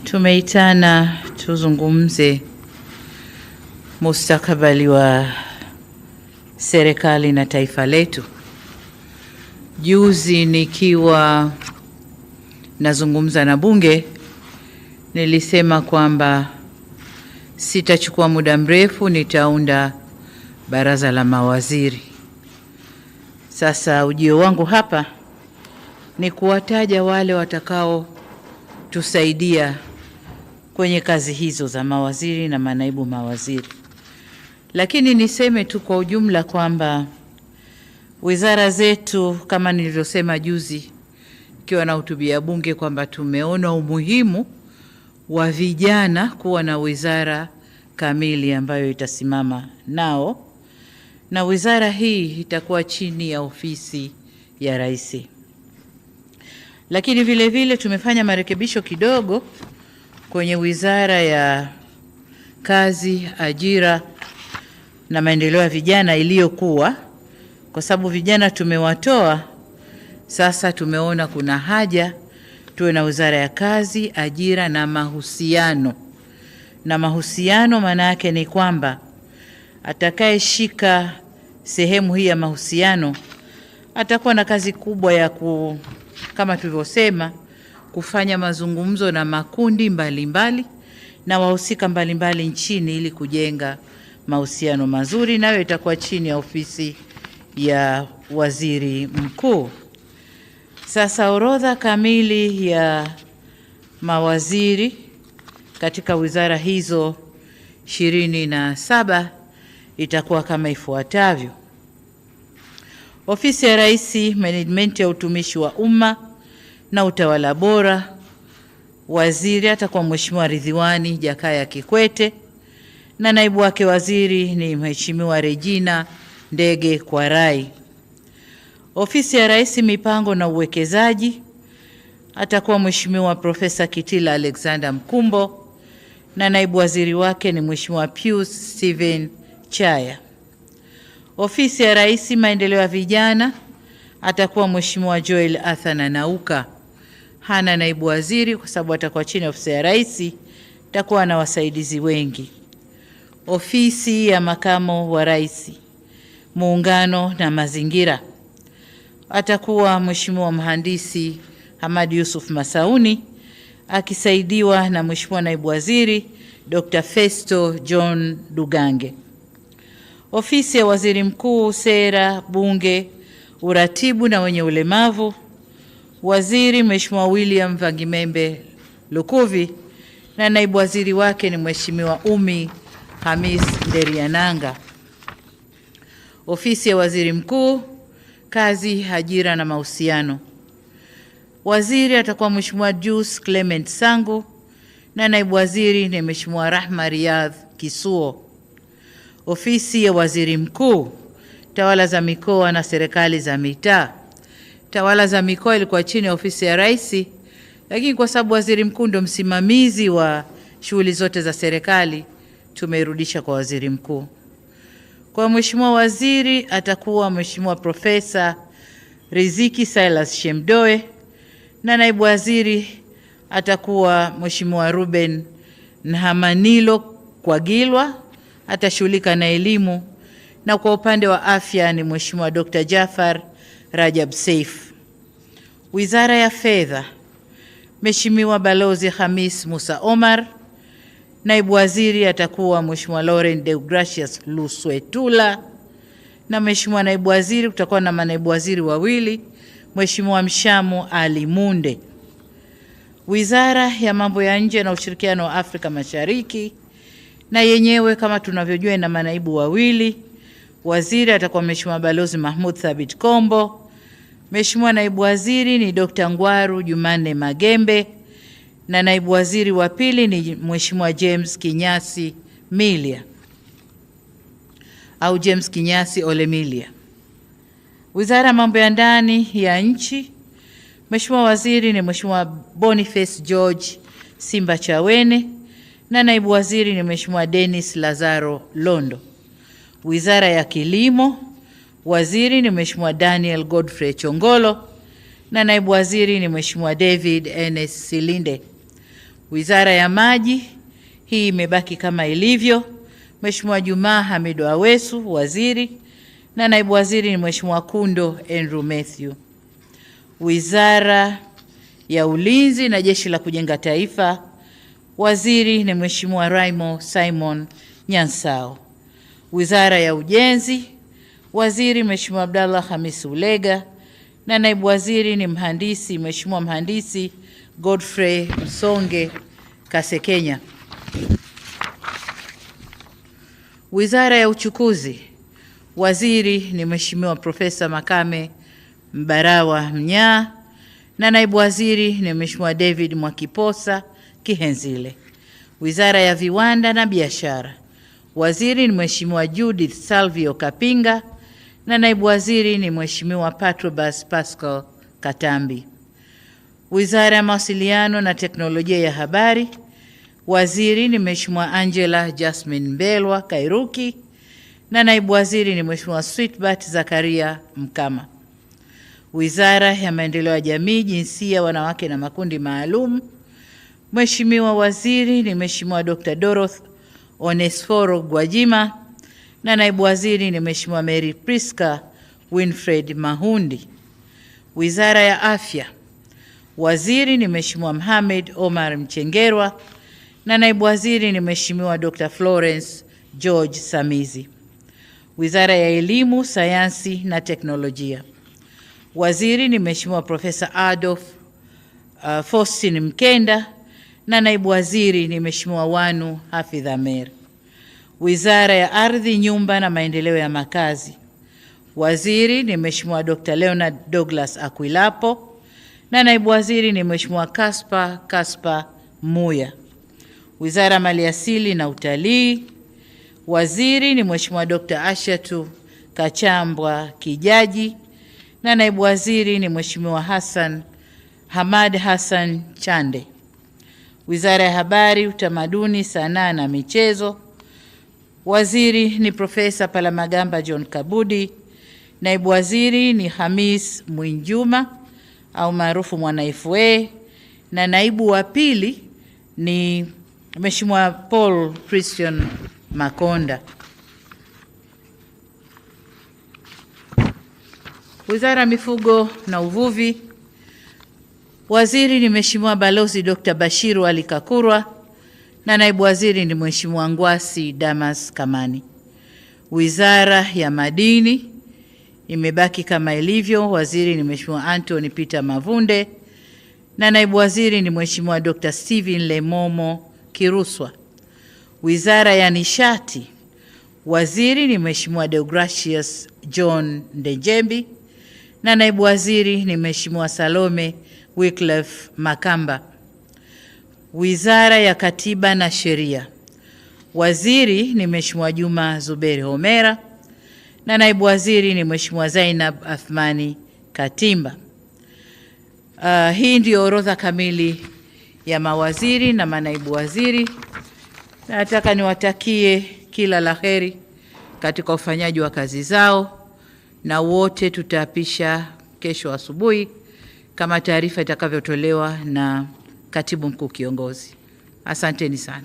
Tumeitana tuzungumze mustakabali wa serikali na taifa letu. Juzi nikiwa nazungumza na bunge nilisema kwamba sitachukua muda mrefu nitaunda baraza la mawaziri. Sasa ujio wangu hapa ni kuwataja wale watakao tusaidia kwenye kazi hizo za mawaziri na manaibu mawaziri. Lakini niseme tu kwa ujumla kwamba wizara zetu, kama nilivyosema juzi ikiwa na hutubia bunge, kwamba tumeona umuhimu wa vijana kuwa na wizara kamili ambayo itasimama nao, na wizara hii itakuwa chini ya ofisi ya Rais. Lakini vile vile tumefanya marekebisho kidogo kwenye wizara ya kazi, ajira na maendeleo ya vijana iliyokuwa, kwa sababu vijana tumewatoa. Sasa tumeona kuna haja tuwe na wizara ya kazi, ajira na mahusiano. Na mahusiano maana yake ni kwamba atakayeshika sehemu hii ya mahusiano atakuwa na kazi kubwa ya kama tulivyosema, kufanya mazungumzo na makundi mbalimbali na wahusika mbalimbali nchini ili kujenga mahusiano mazuri, nayo itakuwa chini ya ofisi ya waziri mkuu. Sasa orodha kamili ya mawaziri katika wizara hizo 27 itakuwa kama ifuatavyo: Ofisi ya Rais, Management ya utumishi wa umma na utawala bora. Waziri atakuwa Mheshimiwa Ridhiwani Jakaya Kikwete na naibu wake waziri ni Mheshimiwa Regina Ndege Kwarai. Ofisi ya Rais, Mipango na Uwekezaji, atakuwa Mheshimiwa Profesa Kitila Alexander Mkumbo na naibu waziri wake ni Mheshimiwa Pius Steven Chaya. Ofisi ya Rais, Maendeleo ya Vijana, atakuwa Mheshimiwa Joel Athana Nauka. Hana naibu waziri kwa sababu atakuwa chini ya ofisi ya Rais, atakuwa na wasaidizi wengi. Ofisi ya Makamo wa Rais, Muungano na Mazingira, atakuwa Mheshimiwa Mhandisi Hamad Yusuf Masauni akisaidiwa na Mheshimiwa Naibu Waziri Dr. Festo John Dugange. Ofisi ya Waziri Mkuu, Sera, Bunge, Uratibu na wenye ulemavu, waziri Mheshimiwa William Vangimembe Lukuvi na naibu waziri wake ni Mheshimiwa Umi Hamis Nderiananga. Ofisi ya Waziri Mkuu, Kazi, Ajira na Mahusiano, waziri atakuwa Mheshimiwa Jus Clement Sangu na naibu waziri ni Mheshimiwa Rahma Riyadh Kisuo. Ofisi ya Waziri Mkuu, Tawala za Mikoa na Serikali za Mitaa. Tawala za Mikoa ilikuwa chini ya ofisi ya Rais, lakini kwa sababu Waziri Mkuu ndio msimamizi wa shughuli zote za serikali, tumeirudisha kwa Waziri Mkuu. Kwa Mheshimiwa Waziri atakuwa Mheshimiwa Profesa Riziki Silas Shemdoe na naibu waziri atakuwa Mheshimiwa Ruben Nhamanilo Kwagilwa, atashughulika na elimu, na kwa upande wa afya ni Mheshimiwa Dr. Jafar Rajab Saif. Wizara ya Fedha, Mheshimiwa Balozi Hamis Musa Omar, naibu waziri atakuwa Mheshimiwa Laurent Deogracius Luswetula na Mheshimiwa naibu waziri, kutakuwa na manaibu waziri wawili, Mheshimiwa Mshamu Ali Munde. Wizara ya Mambo ya Nje na Ushirikiano wa Afrika Mashariki, na yenyewe kama tunavyojua ina manaibu wawili. Waziri atakuwa Mheshimiwa Balozi Mahmud Thabit Kombo. Mheshimiwa naibu waziri ni Dr. Ngwaru Jumanne Magembe na naibu waziri wa pili ni Mheshimiwa James Kinyasi Milia au James Kinyasi Olemilia. Wizara ya Mambo ya Ndani ya Nchi, Mheshimiwa waziri ni Mheshimiwa Boniface George Simba Chawene na naibu waziri ni Mheshimiwa Dennis Lazaro Londo. Wizara ya Kilimo, waziri ni Mheshimiwa Daniel Godfrey Chongolo na naibu waziri ni Mheshimiwa David Enes Silinde. Wizara ya Maji, hii imebaki kama ilivyo. Mheshimiwa Jumaa Hamidu Awesu waziri, na naibu waziri ni Mheshimiwa Kundo Andrew Mathew. Wizara ya Ulinzi na Jeshi la Kujenga Taifa, waziri ni Mheshimiwa Raimo Simon Nyansao. Wizara ya Ujenzi, waziri Mheshimiwa Abdallah Hamisi Ulega, na naibu waziri ni Mheshimiwa Mhandisi Godfrey Msonge Kasekenya. Wizara ya Uchukuzi, waziri ni Mheshimiwa Profesa Makame Mbarawa Mnyaa, na naibu waziri ni Mheshimiwa David Mwakiposa Kihenzile. Wizara ya Viwanda na Biashara, waziri ni Mheshimiwa Judith Salvio Kapinga, na naibu waziri ni Mheshimiwa Patrobas Pascal Katambi. Wizara ya Mawasiliano na Teknolojia ya Habari, waziri ni Mheshimiwa Angela Jasmine Mbelwa Kairuki, na naibu waziri ni Mheshimiwa Sweetbat Zakaria Mkama. Wizara ya Maendeleo ya Jamii, Jinsia, Wanawake na Makundi Maalum, Mheshimiwa waziri ni Mheshimiwa Dr. Dorothy Onesforo Gwajima, na naibu waziri ni Mheshimiwa Mary Priska Winfred Mahundi. Wizara ya Afya, waziri ni Mheshimiwa Mohamed Omar Mchengerwa, na naibu waziri ni Mheshimiwa Dr. Florence George Samizi. Wizara ya Elimu, Sayansi na Teknolojia, waziri ni Mheshimiwa Profesa Adolf Faustin Mkenda, na naibu waziri ni Mheshimiwa Wanu Hafidh Amer. Wizara ya Ardhi, Nyumba na Maendeleo ya Makazi, waziri ni Mheshimiwa Dr. Leonard Douglas Akwilapo, na naibu waziri ni Mheshimiwa Kaspa Muya. Wizara ya Maliasili na Utalii, waziri ni Mheshimiwa Dr. Ashatu Kachambwa Kijaji, na naibu waziri ni Mheshimiwa Hamad Hassan Chande. Wizara ya Habari, Utamaduni, Sanaa na Michezo, waziri ni Profesa Palamagamba John Kabudi, naibu waziri ni Hamis Mwinjuma au maarufu Mwana FA, na naibu wa pili ni Mheshimiwa Paul Christian Makonda. Wizara ya Mifugo na Uvuvi, waziri ni Mheshimiwa Balozi Dr. Bashiru Ali Kakurwa, na naibu waziri ni Mheshimiwa Ngwasi Damas Kamani. Wizara ya Madini imebaki kama ilivyo, waziri ni Mheshimiwa Anthony Peter Mavunde, na naibu waziri ni Mheshimiwa Dr. Steven Lemomo Kiruswa. Wizara ya Nishati, waziri ni Mheshimiwa Deogracius John Ndejembi, na naibu waziri ni Mheshimiwa Salome Wycliffe Makamba. Wizara ya Katiba na Sheria, waziri ni Mheshimiwa Juma Zuberi Homera, na naibu waziri ni Mheshimiwa Zainab Athmani Katimba. Hii ndio orodha kamili ya mawaziri na manaibu waziri. Nataka niwatakie kila laheri katika ufanyaji wa kazi zao, na wote tutaapisha kesho asubuhi kama taarifa itakavyotolewa na Katibu Mkuu Kiongozi. Asanteni sana.